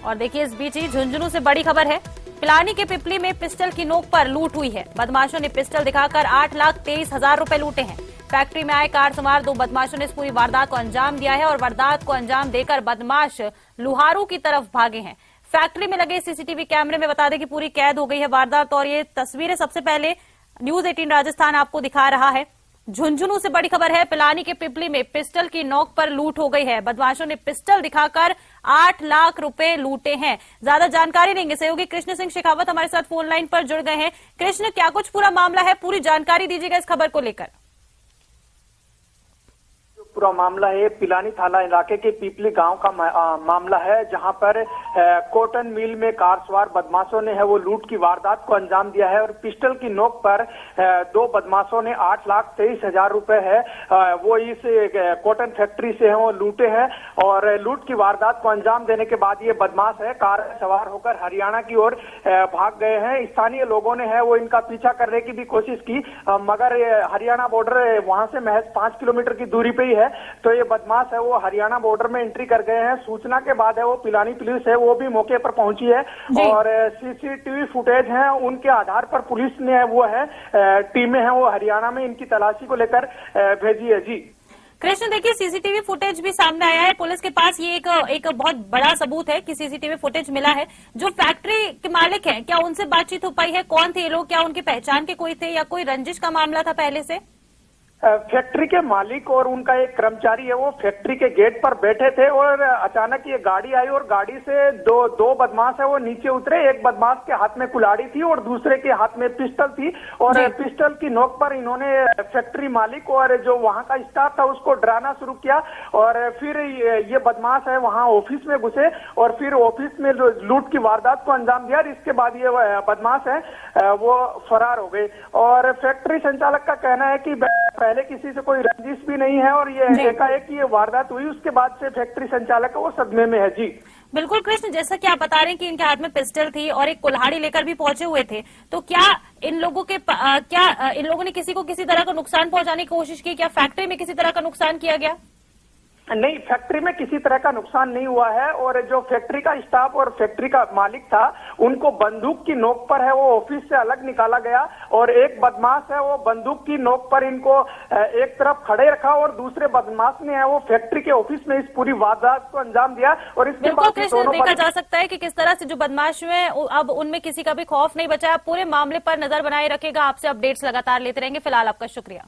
और देखिए इस बीच ही झुंझुनू से बड़ी खबर है। पिलानी के पिपली में पिस्टल की नोक पर लूट हुई है। बदमाशों ने पिस्टल दिखाकर 8,23,000 रुपए लूटे हैं। फैक्ट्री में आए कार सवार 2 बदमाशों ने इस पूरी वारदात को अंजाम दिया है और वारदात को अंजाम देकर बदमाश लुहारू की तरफ भागे हैं। फैक्ट्री में लगे सीसीटीवी कैमरे में बता दें कि पूरी कैद हो गई है वारदात और ये तस्वीरें सबसे पहले न्यूज 18 राजस्थान आपको दिखा रहा है। झुंझुनू से बड़ी खबर है। पिलानी के पिपली में पिस्टल की नोक पर लूट हो गई है। बदमाशों ने पिस्टल दिखाकर 8 लाख रुपए लूटे हैं। ज्यादा जानकारी देंगे सहयोगी कृष्ण सिंह शेखावत हमारे साथ फोन लाइन पर जुड़ गए हैं। कृष्ण, क्या कुछ पूरा मामला है, पूरी जानकारी दीजिएगा इस खबर को लेकर। पूरा मामला है पिलानी थाना इलाके के पीपली गांव का मामला है, जहां पर कॉटन मिल में कार सवार बदमाशों ने वो लूट की वारदात को अंजाम दिया है और पिस्टल की नोक पर 2 बदमाशों ने 8,23,000 रुपए है वो इस कॉटन फैक्ट्री से वो लूटे हैं। और लूट की वारदात को अंजाम देने के बाद ये बदमाश है कार सवार होकर हरियाणा की ओर भाग गए हैं। स्थानीय लोगों ने वो इनका पीछा करने की भी कोशिश की, मगर हरियाणा बॉर्डर वहां से महज 5 किलोमीटर की दूरी पे ही है, तो ये बदमाश है वो हरियाणा बॉर्डर में एंट्री कर गए हैं। सूचना के बाद है वो पिलानी पुलिस है वो भी मौके पर पहुंची है और सीसीटीवी फुटेज है उनके आधार पर पुलिस ने वो है टीमें हैं वो हरियाणा में इनकी तलाशी को लेकर भेजी है। जी कृष्ण, देखिए सीसीटीवी फुटेज भी सामने आया है। पुलिस के पास ये एक बहुत बड़ा सबूत है कि सीसीटीवी फुटेज मिला है। जो फैक्ट्री के मालिक हैं, क्या उनसे बातचीत हो पाई है? कौन थे ये लोग? क्या उनकी पहचान के कोई थे या कोई रंजिश का मामला था पहले से? फैक्ट्री के मालिक और उनका एक कर्मचारी है वो फैक्ट्री के गेट पर बैठे थे और अचानक ये गाड़ी आई और गाड़ी से दो बदमाश है वो नीचे उतरे। एक बदमाश के हाथ में कुल्हाड़ी थी और दूसरे के हाथ में पिस्टल थी और पिस्टल की नोक पर इन्होंने फैक्ट्री मालिक और जो वहां का स्टाफ था उसको डराना शुरू किया और फिर ये बदमाश है वहां ऑफिस में घुसे और फिर ऑफिस में लूट की वारदात को अंजाम दिया। इसके बाद ये बदमाश है वो फरार हो गए और फैक्ट्री संचालक का कहना है कि पहले किसी से कोई रंजिश भी नहीं है और ये एकाएक ये वारदात हुई, उसके बाद से फैक्ट्री संचालक वो सदमे में है। जी बिल्कुल कृष्ण, जैसा कि आप बता रहे हैं कि इनके हाथ में पिस्टल थी और एक कुल्हाड़ी लेकर भी पहुंचे हुए थे, तो क्या इन लोगों ने किसी को किसी तरह का नुकसान पहुंचाने की कोशिश की? क्या फैक्ट्री में किसी तरह का नुकसान किया गया? नहीं, फैक्ट्री में किसी तरह का नुकसान नहीं हुआ है और जो फैक्ट्री का स्टाफ और फैक्ट्री का मालिक था उनको बंदूक की नोक पर है वो ऑफिस से अलग निकाला गया और एक बदमाश है वो बंदूक की नोक पर इनको एक तरफ खड़े रखा और दूसरे बदमाश ने है वो फैक्ट्री के ऑफिस में इस पूरी वारदात को अंजाम दिया। और इसके बाद देखा जा सकता है कि किस तरह से जो बदमाश हुए अब उनमें किसी का भी खौफ नहीं बचा। पूरे मामले पर नजर बनाए रखेगा, आपसे अपडेट्स लगातार लेते रहेंगे। फिलहाल आपका शुक्रिया।